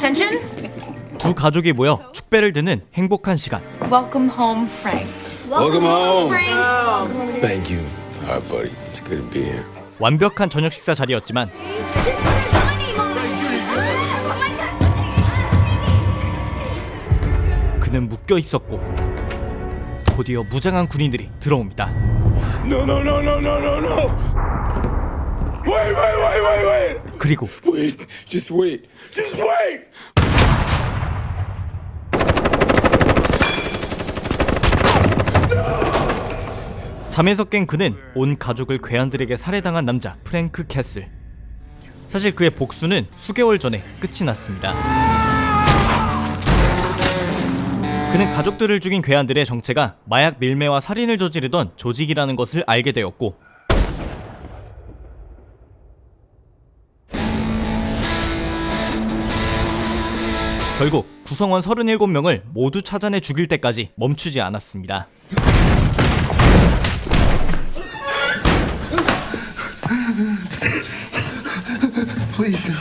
Attention. 두 가족이 모여 축배를 드는 행복한 시간. Welcome home, Frank. Welcome home. Frank. Thank you. All right, buddy. It's good to be here. 완벽한 저녁 식사 자리였지만 그는 묶여 있었고 곧이어 무장한 군인들이 들어옵니다. No, no, no, no, no, no, no. Wait. 그리고 Wait. Just wait. Just wait. 잠에서 깬 그는 온 가족을 괴한들에게 살해당한 남자 프랭크 캐슬. 사실 그의 복수는 수개월 전에 끝이 났습니다. 그는 가족들을 죽인 괴한들의 정체가 마약 밀매와 살인을 저지르던 조직이라는 것을 알게 되었고 결국 구성원 37명을 모두 찾아내 죽일 때까지 멈추지 않았습니다. Please, no.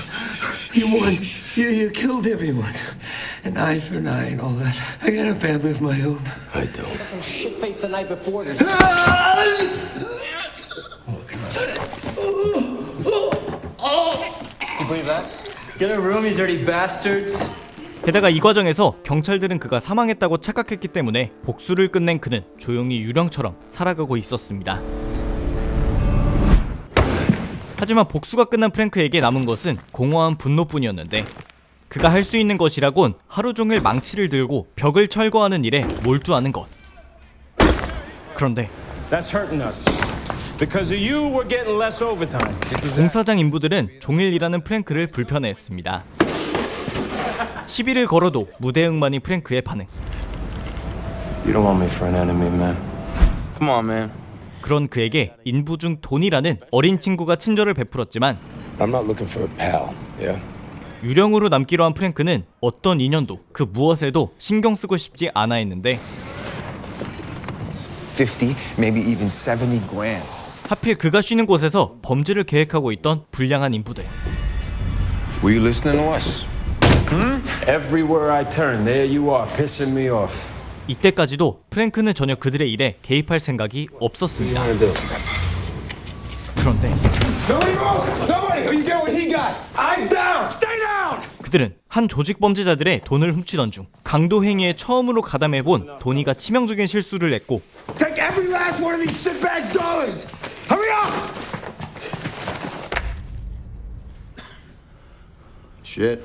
You won. You killed everyone. An eye for an eye and all that. I got a family of my own. I don't. Some shit face the night before this. You believe that? Get a room, you dirty bastards. 게다가 이 과정에서 경찰들은 그가 사망했다고 착각했기 때문에 복수를 끝낸 그는 조용히 유령처럼 살아가고 있었습니다. 하지만 복수가 끝난 프랭크에게 남은 것은 공허한 분노뿐이었는데 그가 할 수 있는 것이라곤 하루 종일 망치를 들고 벽을 철거하는 일에 몰두하는 것. 그런데 That's hurting us. Because of you, we're getting less overtime. 공사장 인부들은 종일 일하는 프랭크를 불편해했습니다. 시비를 걸어도 무대응만이 프랭크의 반응. You don't want me for an enemy, man. Come on, man. 그런 그에게 인부 중 돈이라는 어린 친구가 친절을 베풀었지만 I'm not looking for a pal. Yeah. 유령으로 남기로 한 프랭크는 어떤 인연도 그 무엇에도 신경 쓰고 싶지 않아 했는데 50, maybe even 70 grand. 하필 그가 쉬는 곳에서 범죄를 계획하고 있던 불량한 인부들. Were you listening to us? Everywhere I turn, there you are, pissing me off. 이때까지도 프랭크는 전혀 그들의 일에 개입할 생각이 없었습니다. 그런데 Nobody. You get what he got. Eyes down. Stay down. 그들은 한 조직 범죄자들의 돈을 훔치던 중 강도 행위에 처음으로 가담해본 도니가 치명적인 실수를 했고 Take every last one of these shitbags' dollars. Hurry up. Shit.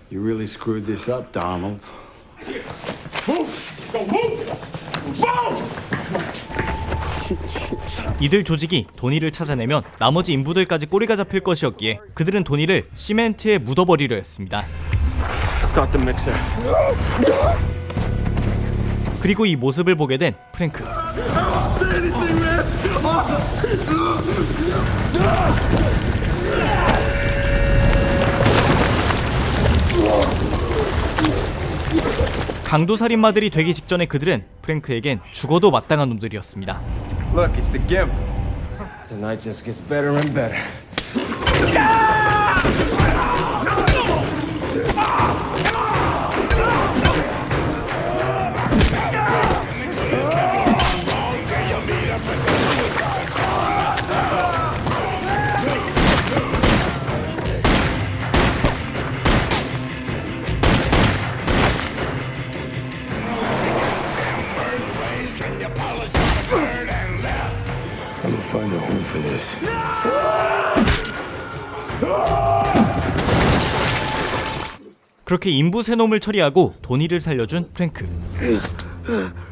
You really screwed this up, Donald. Move. Go move. Move. 이들 조직이 도니를 찾아내면 나머지 인부들까지 꼬리가 잡힐 것이었기에 그들은 도니를 시멘트에 묻어버리려 했습니다. Start the mixer. 그리고 이 모습을 보게 된 프랭크. 강도살인마들이 되기 직전에 그들은 프랭크에겐 죽어도 마땅한 놈들이었습니다. Look, it's the gimp. Tonight just gets better and better. I'm gonna find a home for this. 그렇게 인부 세 놈을 처리하고 도니를 살려준 프랭크.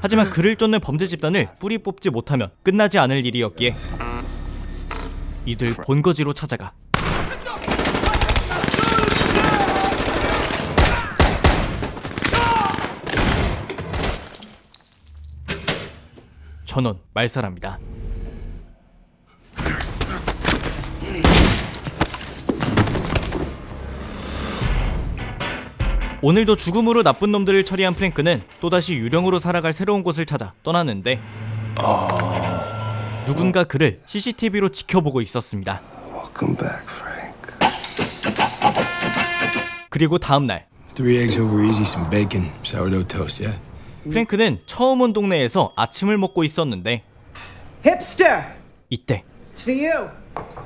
하지만 그를 쫓는 범죄 집단을 뿌리 뽑지 못하면 끝나지 않을 일이었기에 이들 본거지로 찾아가 전원 말살합니다. 오늘도 죽음으로 나쁜 놈들을 처리한 프랭크는 또다시 유령으로 살아갈 새로운 곳을 찾아 떠나는데 누군가 그를 CCTV로 지켜보고 있었습니다. Welcome back, Frank. 그리고 다음날 3 eggs over easy, some bacon, sourdough toast, yeah? 프랭크는 처음 온 동네에서 아침을 먹고 있었는데 Hipster! 이때 It's for you.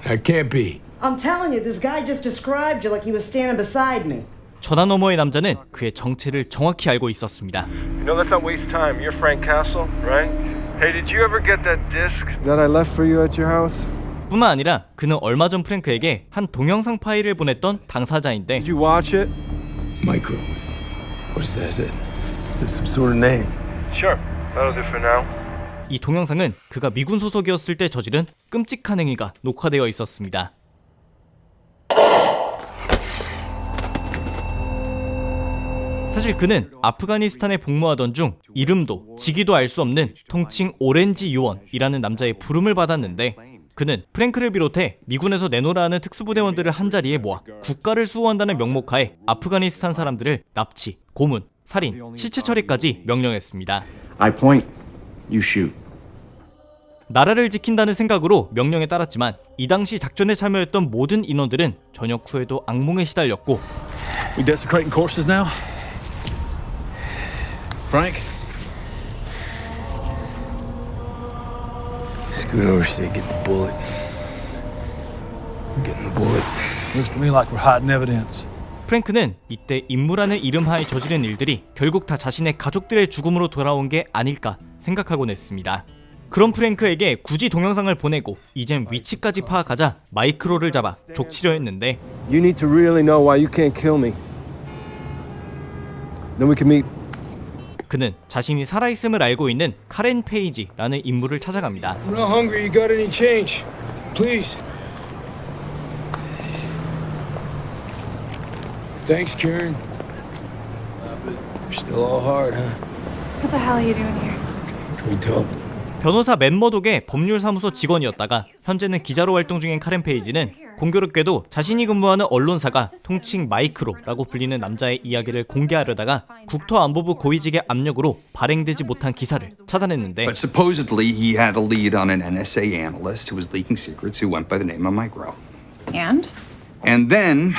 That can't be. I'm telling you, this guy just described you like he was standing beside me. 전화 너머의 남자는 그의 정체를 정확히 알고 있었습니다. You know, let's not waste time. You're Frank Castle, right? Hey, did you ever get that disc? That I left for you at your house? 뿐만 아니라 그는 얼마 전 프랭크에게 한 동영상 파일을 보냈던 당사자인데 Did you watch it? Micro. What does that say? Is it some sort of name? Sure. That'll do for now. 이 동영상은 그가 미군 소속이었을 때 저지른 끔찍한 행위가 녹화되어 있었습니다. 사실 그는 아프가니스탄에 복무하던 중 이름도 직위도 알 수 없는 통칭 오렌지 요원이라는 남자의 부름을 받았는데 그는 프랭크를 비롯해 미군에서 내놓으라 하는 특수부대원들을 한자리에 모아 국가를 수호한다는 명목하에 아프가니스탄 사람들을 납치, 고문, 살인, 시체 처리까지 명령했습니다. I point, you shoot. 나라를 지킨다는 생각으로 명령에 따랐지만 이 당시 작전에 참여했던 모든 인원들은 전역 후에도 악몽에 시달렸고 We desecrating corpses now? Frank? Scoot over so you get the bullet. I'm getting the bullet. Looks to me like we're hiding evidence. 프랭크는 이때 인무라는 이름하에 저지른 일들이 결국 다 자신의 가족들의 죽음으로 돌아온 게 아닐까 생각하곤 했습니다. 그런 프랭크에게 굳이 동영상을 보내고 이젠 위치까지 파악하자 마이크로를 잡아 족치려 했는데 You need to really know why you can't kill me. Then we can meet. 그는 자신이 살아있음을 알고 있는 카렌 페이지라는 인물을 찾아갑니다. I'm not hungry. You got any change? Please. Thanks, Karen. You're still all hard, huh? What the hell are you doing here? Can we talk? 변호사 맷 머독의 법률사무소 직원이었다가 현재는 기자로 활동 중인 카렌 페이지는 공교롭게도 자신이 근무하는 언론사가 통칭 마이크로라고 불리는 남자의 이야기를 공개하려다가 국토안보부 고위직의 압력으로 발행되지 못한 기사를 찾아냈는데 But supposedly he had a lead on an NSA analyst who was leaking secrets who went by the name of Micro. And? And then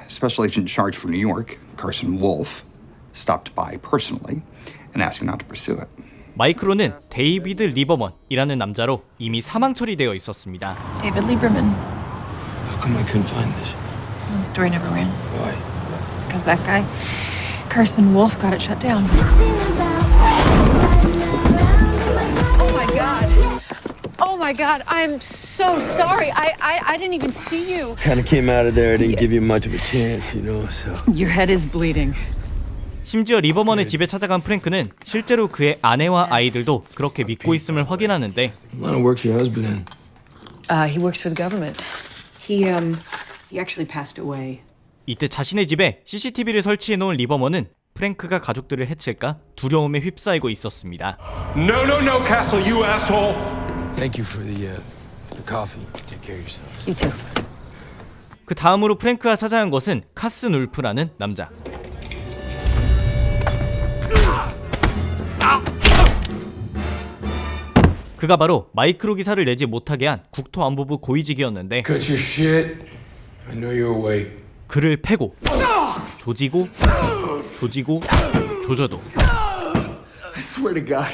Special Agent in charge for New York, Carson Wolf, stopped by personally and asked me not to pursue it. 마이크로는 데이비드 리버먼이라는 남자로 이미 사망 처리되어 있었습니다. David Lieberman. How come I couldn't find this? The story never ran. Why? Because that guy, Carson Wolf, got it shut down. Oh my god. Oh my god. I'm so sorry. I didn't even see you. Kind of came out of there. Didn't give you much of a chance, you know, so. Your head is bleeding. 심지어 리버먼의 집에 찾아간 프랭크는 실제로 그의 아내와 아이들도 그렇게 믿고 있음을 확인하는데 What line of work's your husband in? He works for the government. He actually passed away. 이때 자신의 집에 CCTV를 설치해 놓은 리버먼은 프랭크가 가족들을 해칠까 두려움에 휩싸이고 있었습니다. No, no, no, Castle, you asshole! Thank you for the coffee. Take care of yourself. You too. 그 다음으로 프랭크가 찾아간 것은 카슨 울프라는 남자. 그가 바로 마이크로 기사를 내지 못하게 한 국토안보부 고위직이었는데 Cut your shit. I know you're awake. 그를 패고 조지고 조지고 조져도 I swear to God,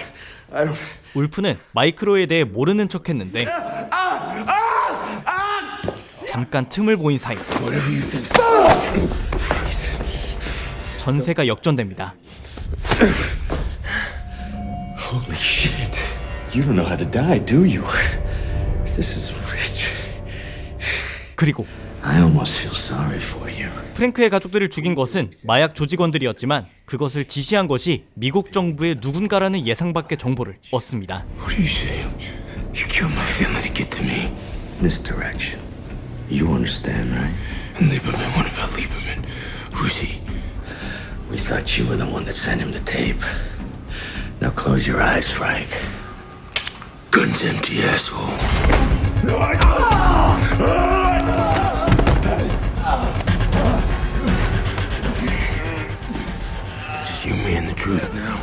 I don't. 울프는 마이크로에 대해 모르는 척했는데 잠깐 틈을 보인 사이 전세가 역전됩니다. Holy shit. You don't know how to die, do you? This is rich. 그리고 I almost feel sorry for you. 프랭크의 가족들을 죽인 것은 마약 조직원들이었지만 그것을 지시한 것이 미국 정부의 누군가라는 예상밖의 정보를 얻습니다. What are you saying? You killed my family to get to me. Misdirection. You understand, right? And Lieberman, what about Lieberman? Who's he? We thought you were the one that sent him the tape. Now close your eyes, Frank. Gun's empty, asshole. Just you, me, and the truth now.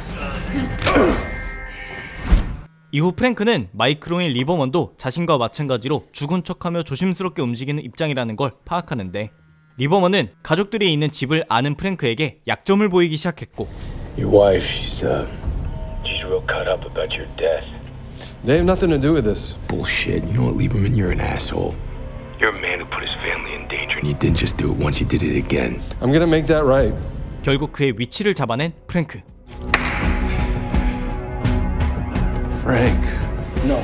이후 프랭크는 마이크로인 리버먼도 자신과 마찬가지로 죽은 척하며 조심스럽게 움직이는 입장이라는 걸 파악하는데 리버먼은 가족들이 있는 집을 아는 프랭크에게 약점을 보이기 시작했고 Your wife, she's real cut up about your death. They have nothing to do with this. Bullshit. You know what, Lieberman? You're an asshole. You're a man who put his family in danger, and you didn't just do it once, you did it again. I'm gonna make that right. 결국 그의 위치를 잡아낸 프랭크. Frank. No.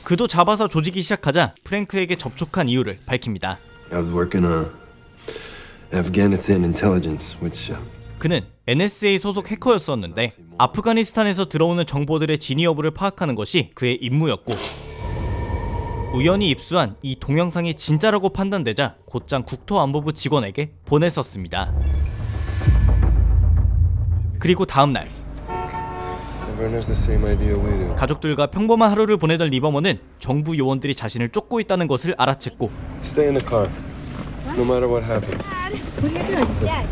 그도 잡아서 조지기 시작하자 프랭크에게 접촉한 이유를 밝힙니다. I was working on Afghanistan intelligence, which 그는 NSA 소속 해커였었는데 아프가니스탄에서 들어오는 정보들의 진위 여부를 파악하는 것이 그의 임무였고 우연히 입수한 이 동영상이 진짜라고 판단되자 곧장 국토안보부 직원에게 보냈었습니다. 그리고 다음날 everyone has the same idea we do. 가족들과 평범한 하루를 보내던 리버먼은 정부 요원들이 자신을 쫓고 있다는 것을 알아챘고 Stay in the car, no matter what happens. What are you doing? Dad.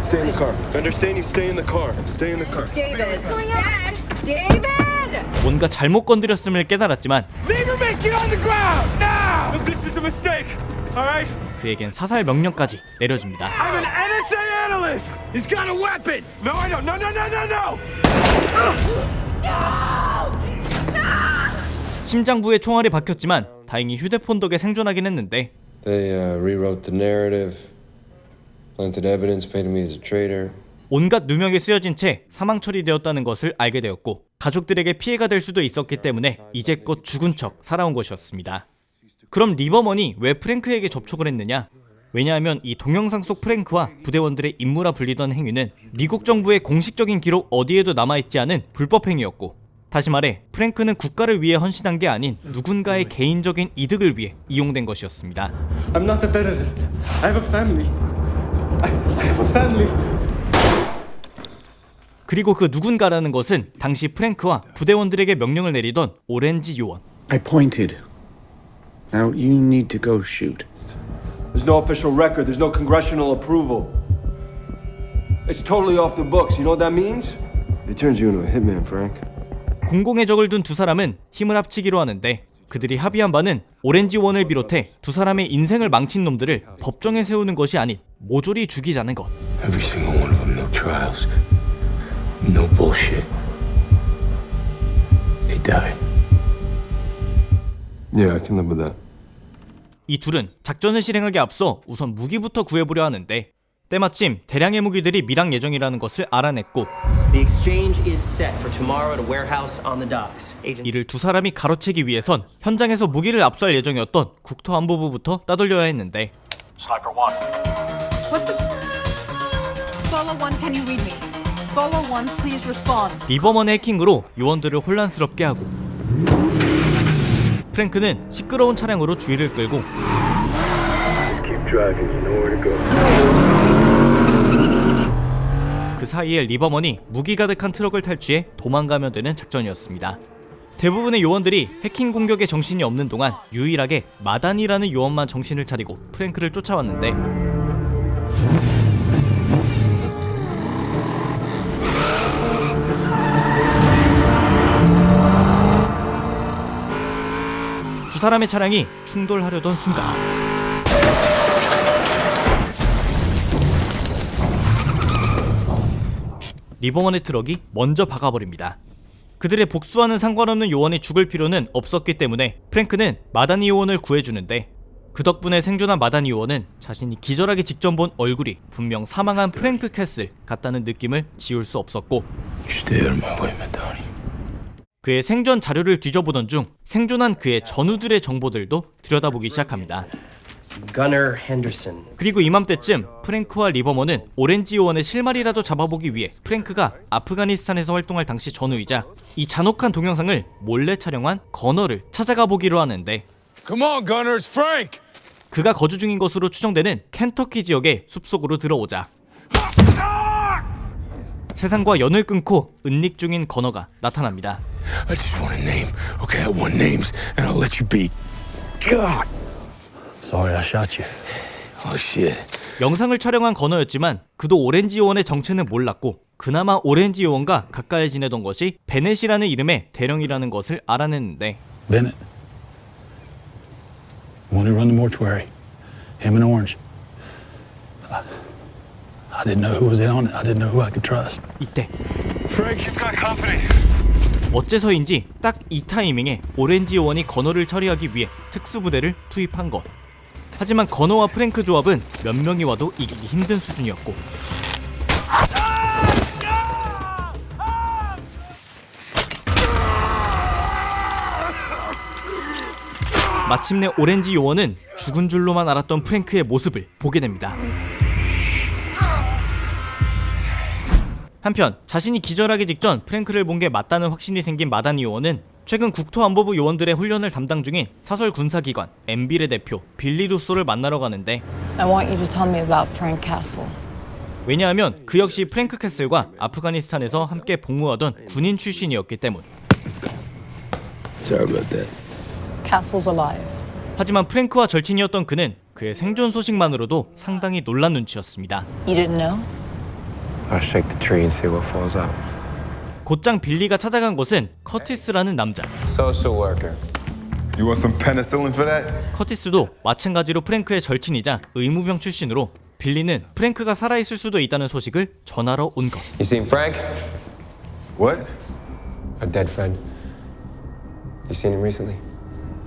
Stay in the car. Understand? You stay in the car. Stay in the car. David. What's going on? David! 뭔가 잘못 건드렸음을 깨달았지만 Lieberman, get on the ground now! This is a mistake. All right? 그에겐 사살 명령까지 내려집니다. I'm an NSA analyst. He's got a weapon. No, I don't. No, no, no, no, no. 심장부에 총알이 박혔지만 다행히 휴대폰 덕에 생존하긴 했는데 They rewrote the narrative, planted evidence, painted me as a traitor. 온갖 누명이 쓰여진 채 사망 처리되었다는 것을 알게 되었고 가족들에게 피해가 될 수도 있었기 때문에 이제껏 죽은 척 살아온 것이었습니다. 그럼 리버먼이 왜 프랭크에게 접촉을 했느냐? 왜냐하면 이 동영상 속 프랭크와 부대원들의 임무라 불리던 행위는 미국 정부의 공식적인 기록 어디에도 남아있지 않은 불법 행위였고 다시 말해 프랭크는 국가를 위해 헌신한 게 아닌 누군가의 개인적인 이득을 위해 이용된 것이었습니다. I'm not a terrorist. I have a family. I have a family. 그리고 그 누군가라는 것은 당시 프랭크와 부대원들에게 명령을 내리던 오렌지 요원. I pointed. Now you need to go shoot. There's no official record. There's no congressional approval. It's totally off the books. You know what that means? It turns you into a hitman, Frank. 공공의 적을 둔 두 사람은 힘을 합치기로 하는데 그들이 합의한 바는 오렌지 원을 비롯해 두 사람의 인생을 망친 놈들을 법정에 세우는 것이 아닌 모조리 죽이자는 것. Every single one of them, no trials. No bullshit. They die. Yeah, I can live with that. 이 둘은 작전을 실행하기 앞서 우선 무기부터 구해보려 하는데 때마침 대량의 무기들이 밀항 예정이라는 것을 알아냈고 The exchange is set for tomorrow at a warehouse on the docks. 이를 두 사람이 가로채기 위해선 현장에서 무기를 압수할 예정이었던 국토안보부부터 따돌려야 했는데 Sniper 1. What the? Follow 1, can you read me? Follow 1, please respond. 리버먼의 해킹으로 요원들을 혼란스럽게 하고 프랭크는 시끄러운 차량으로 주의를 끌고 Keep driving, you know where to go. 그 사이에 리버먼이 무기 가득한 트럭을 탈취해 도망가면 되는 작전이었습니다. 대부분의 요원들이 해킹 공격에 정신이 없는 동안 유일하게 마단이라는 요원만 정신을 차리고 프랭크를 쫓아왔는데 두 사람의 차량이 충돌하려던 순간 리버먼의 트럭이 먼저 박아버립니다. 그들의 복수와는 상관없는 요원이 죽을 필요는 없었기 때문에 프랭크는 마다니 요원을 구해주는데 그 덕분에 생존한 마다니 요원은 자신이 기절하기 직전 본 얼굴이 분명 사망한 프랭크 캐슬 같다는 느낌을 지울 수 없었고 Stay out of my way, Madani. 그의 생존 자료를 뒤져보던 중 생존한 그의 전우들의 정보들도 들여다보기 시작합니다. Gunnar Henderson. 그리고 이맘때쯤 프랭크와 리버먼은 오렌지 요원의 실마리라도 잡아보기 위해 프랭크가 아프가니스탄에서 활동할 당시 전우이자 이 잔혹한 동영상을 몰래 촬영한 거너를 찾아가 보기로 하는데 Come on, Gunner, it's Frank. 그가 거주 중인 것으로 추정되는 켄터키 지역의 숲속으로 들어오자 세상과 연을 끊고 은닉 중인 거너가 나타납니다. I just want a name. Okay, I want names, and I'll let you be. God. Sorry I shot you. Oh shit. 영상을 촬영한 거너였지만 그도 오렌지 요원의 정체는 몰랐고 그나마 오렌지 요원과 가까이 지내던 것이 베넷이라는 이름의 대령이라는 것을 알아냈는데 Bennett. The one who run the mortuary. Him and Orange. I didn't know who was in on it. I didn't know who I could trust. 이때 Frank, you've got company. 어째서인지 딱 이 타이밍에 오렌지 요원이 건어를 처리하기 위해 특수부대를 투입한 것. 하지만 건어와 프랭크 조합은 몇 명이 와도 이기기 힘든 수준이었고 마침내 오렌지 요원은 죽은 줄로만 알았던 프랭크의 모습을 보게 됩니다. 한편 자신이 기절하기 직전 프랭크를 본 게 맞다는 확신이 생긴 마다니 요원은 최근 국토안보부 요원들의 훈련을 담당 중인 사설 군사기관 엠빌의 대표 빌리 루소를 만나러 가는데 I want you to tell me about Frank Castle. 왜냐하면 그 역시 프랭크 캐슬과 아프가니스탄에서 함께 복무하던 군인 출신이었기 때문. Sorry about that. Castle's alive. 하지만 프랭크와 절친이었던 그는 그의 생존 소식만으로도 상당히 놀란 눈치였습니다. You didn't know? I'll shake the tree and see what falls out. 곧장 빌리가 찾아간 곳은 커티스라는 남자. Social worker. You want some penicillin for that? 커티스도 마찬가지로 프랭크의 절친이자 의무병 출신으로 빌리는 프랭크가 살아있을 수도 있다는 소식을 전하러 온 것. You seen Frank? What? A dead friend. You seen him recently?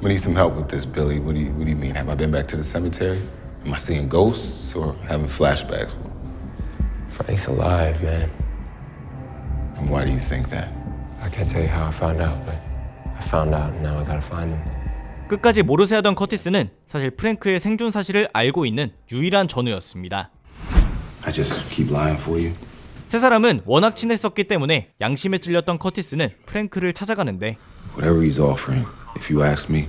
We need some help with this, Billy. What do you mean? Have I been back to the cemetery? Am I seeing ghosts or having flashbacks? Frank's alive, man. And why do you think that? I can't tell you how I found out, but I found out and now I gotta find him. 끝까지 모르쇠하던 커티스는 사실 프랭크의 생존 사실을 알고 있는 유일한 전우였습니다. I just keep lying for you. 세 사람은 워낙 친했었기 때문에 양심에 찔렸던 커티스는 프랭크를 찾아가는데 Whatever he's offering, if you ask me,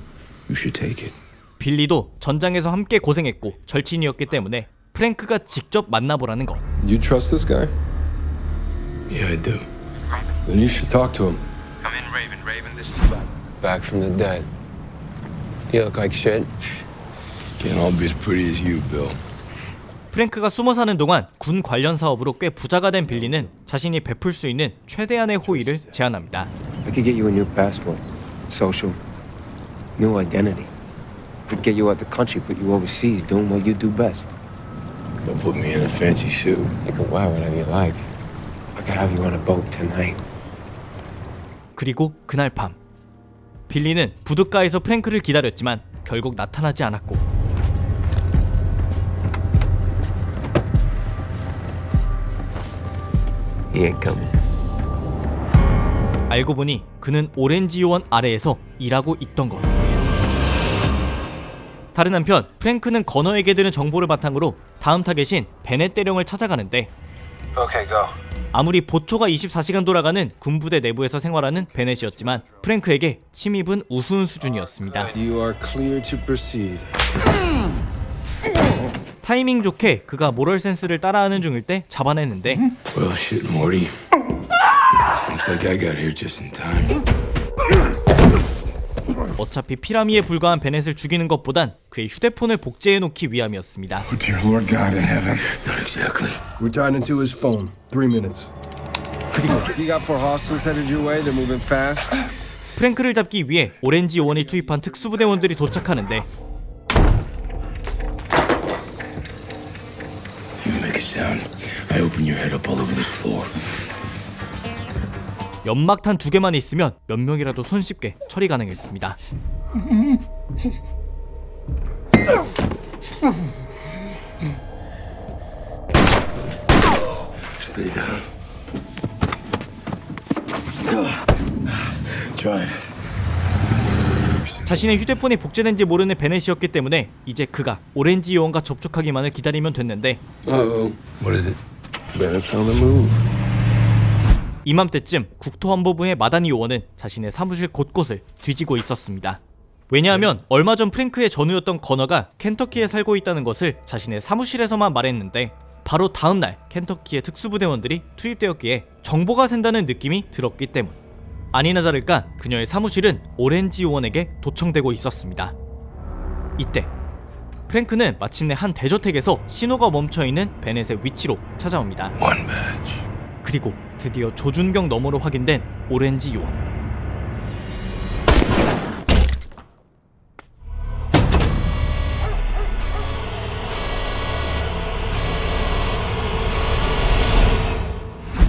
you should take it. 빌리도 전장에서 함께 고생했고 절친이었기 때문에 프랭크가 직접 만나보라는 것. You trust this guy? Yeah, I do. Then you should talk to him. Come in, Raven. Raven, this is Back from the dead. You look like shit. Can't all be as pretty as you, Bill. 프랭크가 숨어 사는 동안 군 관련 사업으로 꽤 부자가 된 빌리는 자신이 베풀 수 있는 최대한의 호의를 제안합니다. I could get you a new passport, social, new identity. Could get you out the country, put you overseas doing what you do best. Don't put me in a fancy suit. You can wear whatever you like. I could have you on a boat tonight. 그리고 그날 밤 빌리는 부둣가에서 프랭크를 기다렸지만 결국 나타나지 않았고 He ain't coming. 알고 보니 그는 오렌지 요원 아래에서 일하고 있던 것. 다른 한편 프랭크는 건어에게 들은 정보를 바탕으로 다음 타겟인 베넷 대령을 찾아가는데 Okay, go. 아무리 보초가 24시간 돌아가는 군부대 내부에서 생활하는 베넷이었지만 프랭크에게 침입은 우스운 수준이었습니다. You are clear to proceed. 타이밍 좋게 그가 모럴 센스를 따라하는 중일 때 잡아냈는데 Well, shit, Morty. Looks like I got here just in time. 어차피 피라미에 불과한 베넷을 죽이는 것보단 그의 휴대폰을 복제해놓기 위함이었습니다. Dear Lord God in heaven. Not exactly. We're tied into his phone. 3 minutes. 그리고 You got 4 hostiles headed your way. They're moving fast. 프랭크를 잡기 위해 오렌지 요원이 투입한 특수부대원들이 도착하는데 You make a sound. I open your head up all over the floor. 연막탄 2개만 있으면 몇 명이라도 손쉽게 처리 가능했습니다. Stay down. Drive. 자신의 휴대폰이 복제된지 모르는 베넷이었기 때문에 이제 그가 오렌지 요원과 접촉하기만을 기다리면 됐는데 Uh-oh. What is it? Bennett's on the move. 이맘때쯤 국토안보부의 마다니 요원은 자신의 사무실 곳곳을 뒤지고 있었습니다. 왜냐하면 얼마 전 프랭크의 전우였던 건어가 켄터키에 살고 있다는 것을 자신의 사무실에서만 말했는데 바로 다음날 켄터키의 특수부대원들이 투입되었기에 정보가 샌다는 느낌이 들었기 때문. 아니나 다를까 그녀의 사무실은 오렌지 요원에게 도청되고 있었습니다. 이때 프랭크는 마침내 한 대저택에서 신호가 멈춰있는 베넷의 위치로 찾아옵니다. One badge. 그리고 드디어 조준경 너머로 확인된 오렌지 요원.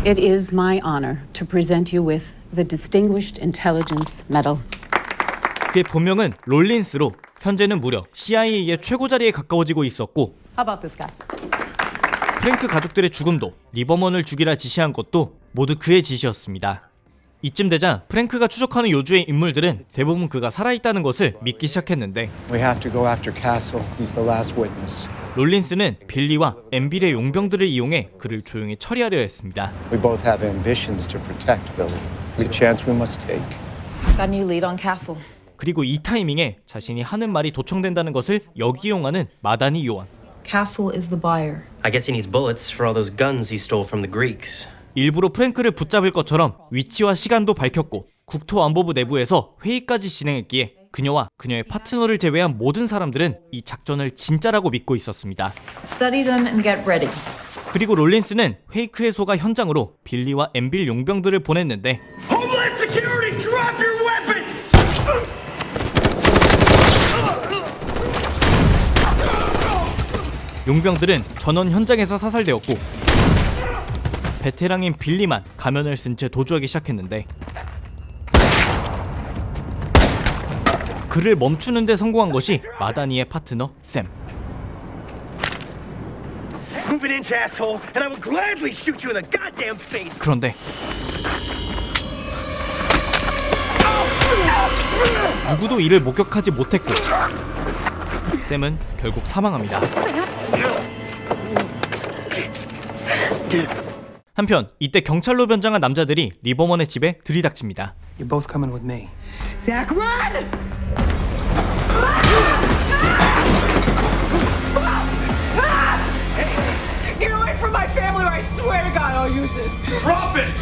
It is my honor to present you with the Distinguished Intelligence Medal. 그의 본명은 롤린스로 현재는 무려 CIA의 최고 자리에 가까워지고 있었고 How about this guy? 프랭크 가족들의 죽음도 리버먼을 죽이라 지시한 것도 모두 그의 지시였습니다. 이쯤 되자 프랭크가 추적하는 요주의 인물들은 대부분 그가 살아있다는 것을 믿기 시작했는데 We have to go after Castle. He's the last witness. 롤린스는 빌리와 엠빌의 용병들을 이용해 그를 조용히 처리하려 했습니다. We both have ambitions to protect Billy. It's a chance we must take. Got a new lead on Castle. 그리고 이 타이밍에 자신이 하는 말이 도청된다는 것을 역이용하는 마다니 요원. Castle is the buyer. I guess he needs bullets for all those guns he stole from the Greeks. 일부러 프랭크를 붙잡을 것처럼 위치와 시간도 밝혔고 국토안보부 내부에서 회의까지 진행했기에 그녀와 그녀의 파트너를 제외한 모든 사람들은 이 작전을 진짜라고 믿고 있었습니다. Study them and get ready. 그리고 롤린스는 페이크에 속아 현장으로 빌리와 엠빌 용병들을 보냈는데 Homeland Security, drop your weapons! 용병들은 전원 현장에서 사살되었고 베테랑인 빌리만 가면을 쓴 채 도주하기 시작했는데 그를 멈추는 데 성공한 것이 마다니의 파트너 샘. Move an inch, asshole, and I will gladly shoot you in the goddamn face! 그런데 누구도 이를 목격하지 못했고 샘은 결국 사망합니다. 한편 이때 경찰로 변장한 남자들이 리버먼의 집에 들이닥칩니다. You're both coming with me. Zach, run! Get away from my family or I swear to God I'll use this. Drop it!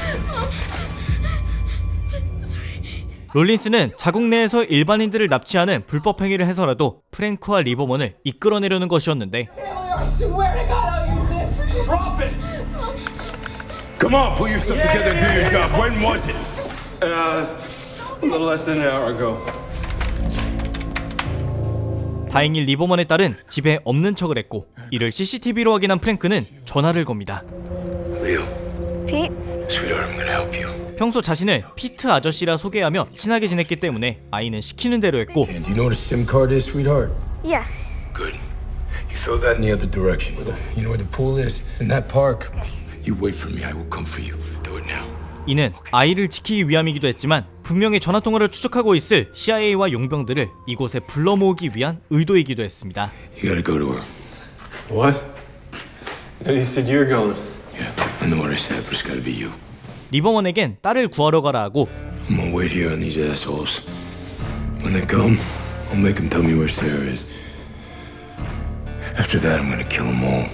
롤린스는 자국 내에서 일반인들을 납치하는 불법 행위를 해서라도 프랭크와 리버먼을 이끌어내려는 것이었는데 I swear to God I'll use this. Drop it! Come on, pull yourself together and do your job. When was it? A little less than an hour ago. 다행히 리버먼의 딸은 집에 없는 척을 했고 이를 CCTV로 확인한 프랭크는 전화를 겁니다. Leo, Pete? sweetheart, I'm gonna help you. 평소 자신을 피트 아저씨라 소개하며 친하게 지냈기 때문에 아이는 시키는 대로 했고 And do you know what a SIM card is, sweetheart? Yeah. Good. You throw that in the other direction. You know where the pool is? In that park. You wait for me. I will come for you. Do it now. 이는 아이를 지키기 위함이기도 했지만 분명히 전화통화를 추적하고 있을 CIA와 용병들을 이곳에 불러 모으기 위한 의도이기도 했습니다. You gotta go to her. What? No, you said you're going. Yeah, I know what I said, but it's gotta be you. 리버먼에겐 딸을 구하러 가라 하고 I'm gonna wait here on these assholes. When they come, I'll make them tell me where Sarah is. After that, I'm gonna kill them all.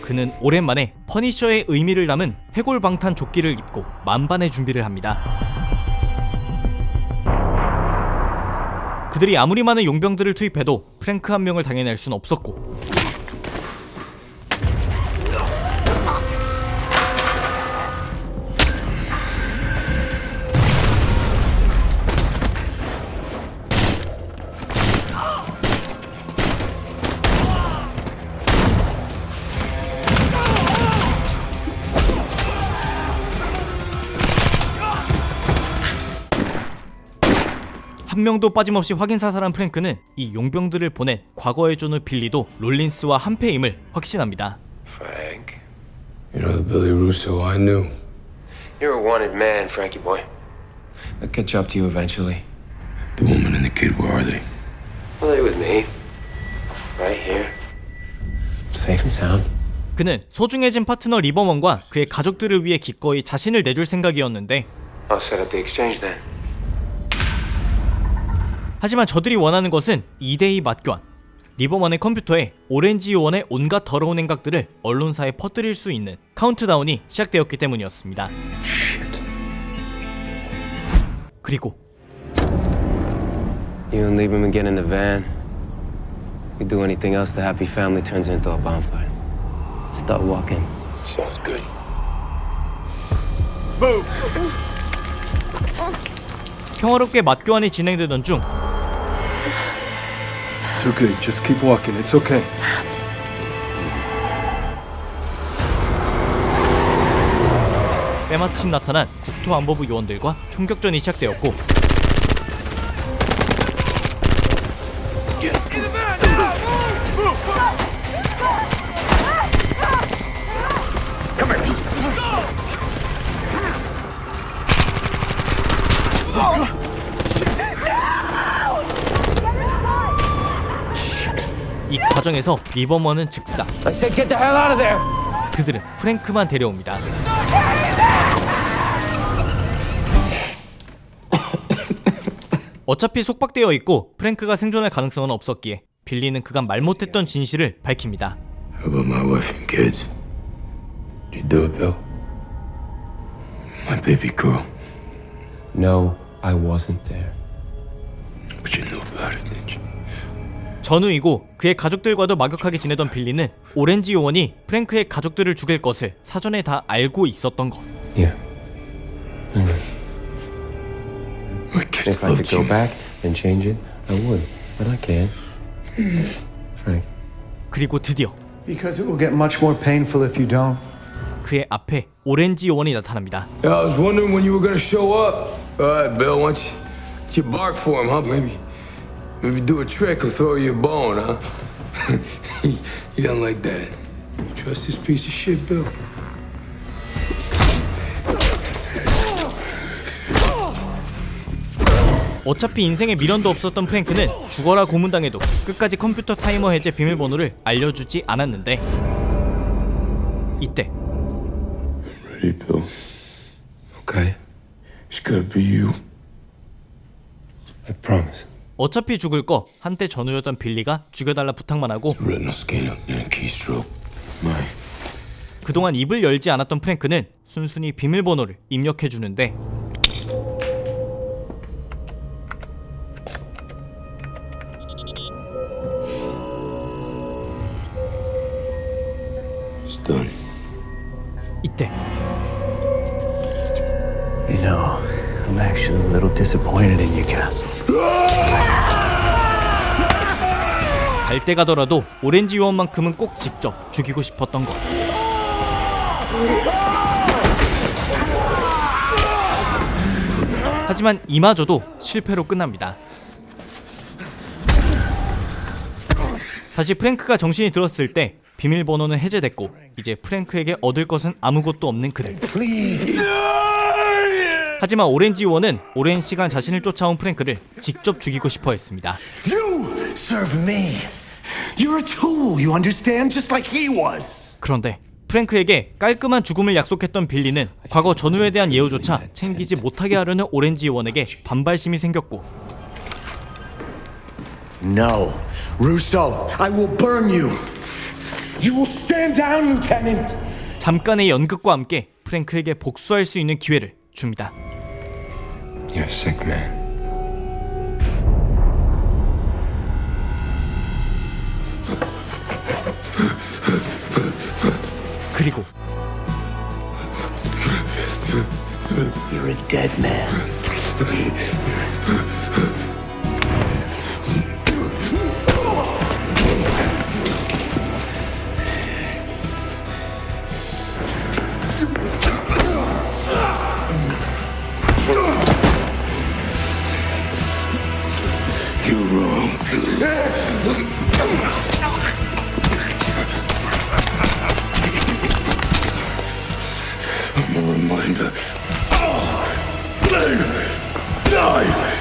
그는 오랜만에 퍼니셔의 의미를 담은 해골방탄 조끼를 입고 만반의 준비를 합니다. 그들이 아무리 많은 용병들을 투입해도 프랭크 한 명을 당해낼 순 없었고 한 명도 빠짐없이 확인사살한 프랭크는 이 용병들을 보낸 과거의 존을 빌리도 롤린스와 한패임을 확신합니다. Frank. You know the Billy Russo I knew. You're a wanted man, Frankie boy. I'll catch up to you eventually. The woman and the kid, where are they? Well, they're with me. Right here. Safe and sound. 그는 소중해진 파트너 리버먼과 그의 가족들을 위해 기꺼이 자신을 내줄 생각이었는데 I'll set up the exchange then. 하지만 저들이 원하는 것은 2대2 맞교환. 리버먼의 컴퓨터에 오렌지 요원의 온갖 더러운 행각들을 언론사에 퍼뜨릴 수 있는 카운트다운이 시작되었기 때문이었습니다. 그리고 You and Lieberman get in the van. You do anything else, the happy family turns into a bonfire. Start walking. Sounds good. 평화롭게 맞교환이 진행되던 중 It's okay. Just keep walking. It's okay. 때마침 나타난 국토안보부 요원들과 총격전이 시작되었고 이 과정에서 리버먼은 즉사. I said get the hell out of there. 그들은 프랭크만 데려옵니다. 어차피 속박되어 있고 프랭크가 생존할 가능성은 없었기에 빌리는 그간 말 못했던 진실을 밝힙니다. How about my wife and kids? You do it, Bill? My baby girl. No, I wasn't there. But you knew about it, didn't you? 전우이고 그의 가족들과도 막역하게 지내던 빌리는 오렌지 요원이 프랭크의 가족들을 죽일 것을 사전에 다 알고 있었던 것. Yeah. If I could go back and change it, I would. But I can't. Frank. 그리고 드디어 Because it will get much more painful if you don't. 그의 앞에 오렌지 요원이 나타납니다. Yeah, I was wondering when you were gonna show up. All right, Bill, why don't you bark for him, huh? Maybe do a trick or throw you a bone, huh? He doesn't like that. You trust this piece of shit, Bill? 어차피 인생에 미련도 없었던 프랭크는 죽어라 고문당해도 끝까지 컴퓨터 타이머 해제 비밀번호를 알려주지 않았는데 이때 Ready, Bill? Okay. It's gotta be you. I promise. 어차피 죽을 거 한때 전우였던 빌리가 죽여달라 부탁만 하고 Retinal scan up there, keystroke. My. 그동안 입을 열지 않았던 프랭크는 순순히 비밀번호를 입력해주는데 It's done. 이때 You know, I'm actually a little disappointed in you, Castle. 갈 때 가더라도 오렌지 요원만큼은 꼭 직접 죽이고 싶었던 것. 하지만 이마저도 실패로 끝납니다. 다시 프랭크가 정신이 들었을 때 비밀번호는 해제됐고 이제 프랭크에게 얻을 것은 아무것도 없는 그들. 하지만 오렌지 요원은 오랜 시간 자신을 쫓아온 프랭크를 직접 죽이고 싶어 했습니다. You serve me. You're a tool, you understand? Just like he was. 그런데 프랭크에게 깔끔한 죽음을 약속했던 빌리는 과거 전우에 대한 예우조차 챙기지 못하게 하려는 오렌지 요원에게 반발심이 생겼고 No. Russo, I will burn you. You will stand down, Lieutenant. 잠깐의 연극과 함께 프랭크에게 복수할 수 있는 기회를 줍니다. You're a sick man. 그리고 You're a dead man. You're wrong. I'm a reminder. Then die!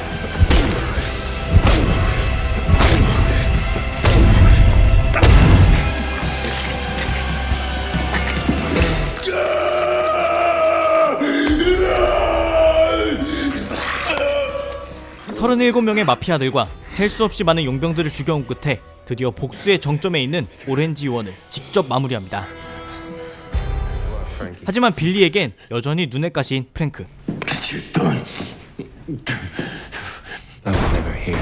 서른일곱 명의 마피아들과 셀 수 없이 많은 용병들을 죽여온 끝에 드디어 복수의 정점에 있는 오렌지 요원을 직접 마무리합니다. 하지만 빌리에겐 여전히 눈에 가시인 프랭크. I was never here.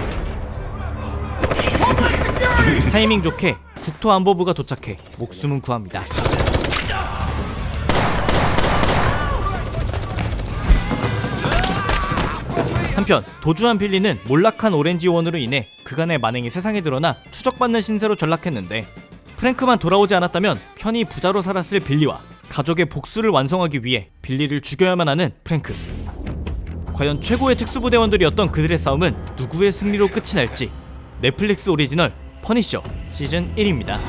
타이밍 좋게 국토안보부가 도착해 목숨은 구합니다. 한편 도주한 빌리는 몰락한 오렌지 요원으로 인해 그간의 만행이 세상에 드러나 추적받는 신세로 전락했는데 프랭크만 돌아오지 않았다면 편히 부자로 살았을 빌리와 가족의 복수를 완성하기 위해 빌리를 죽여야만 하는 프랭크. 과연 최고의 특수부대원들이었던 그들의 싸움은 누구의 승리로 끝이 날지. 넷플릭스 오리지널 퍼니셔 시즌 1입니다.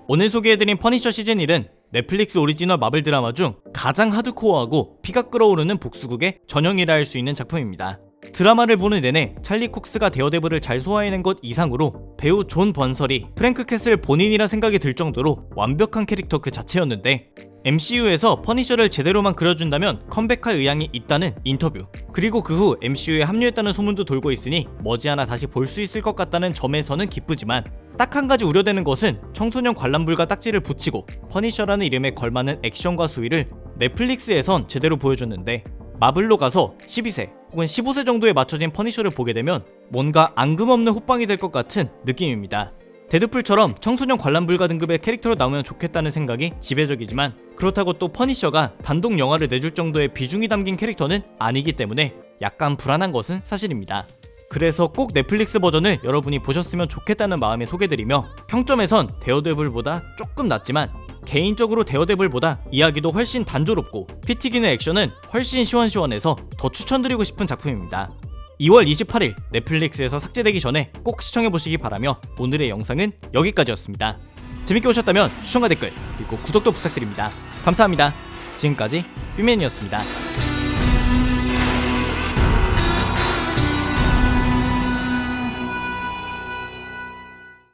오늘 소개해드린 퍼니셔 시즌 1은 넷플릭스 오리지널 마블 드라마 중 가장 하드코어하고 피가 끓어오르는 복수극의 전형이라 할 수 있는 작품입니다. 드라마를 보는 내내 찰리 콕스가 데어데블을 잘 소화해낸 것 이상으로 배우 존 번설이 프랭크 캐슬 본인이라 생각이 들 정도로 완벽한 캐릭터 그 자체였는데, MCU에서 퍼니셔를 제대로만 그려준다면 컴백할 의향이 있다는 인터뷰, 그리고 그 후 MCU에 합류했다는 소문도 돌고 있으니 머지않아 다시 볼 수 있을 것 같다는 점에서는 기쁘지만, 딱 한 가지 우려되는 것은 청소년 관람불가 딱지를 붙이고 퍼니셔라는 이름에 걸맞는 액션과 수위를 넷플릭스에선 제대로 보여줬는데, 마블로 가서 12세 혹은 15세 정도에 맞춰진 퍼니셔를 보게 되면 뭔가 앙금없는 호빵이 될 것 같은 느낌입니다. 데드풀처럼 청소년 관람불가 등급의 캐릭터로 나오면 좋겠다는 생각이 지배적이지만, 그렇다고 또 퍼니셔가 단독 영화를 내줄 정도의 비중이 담긴 캐릭터는 아니기 때문에 약간 불안한 것은 사실입니다. 그래서 꼭 넷플릭스 버전을 여러분이 보셨으면 좋겠다는 마음에 소개드리며, 평점에선 데어데블보다 조금 낮지만 개인적으로 데어데블보다 이야기도 훨씬 단조롭고 피 튀기는 액션은 훨씬 시원시원해서 더 추천드리고 싶은 작품입니다. 2월 28일 넷플릭스에서 삭제되기 전에 꼭 시청해보시기 바라며 오늘의 영상은 여기까지였습니다. 재밌게 보셨다면 추천과 댓글 그리고 구독도 부탁드립니다. 감사합니다. 지금까지 삐맨이었습니다.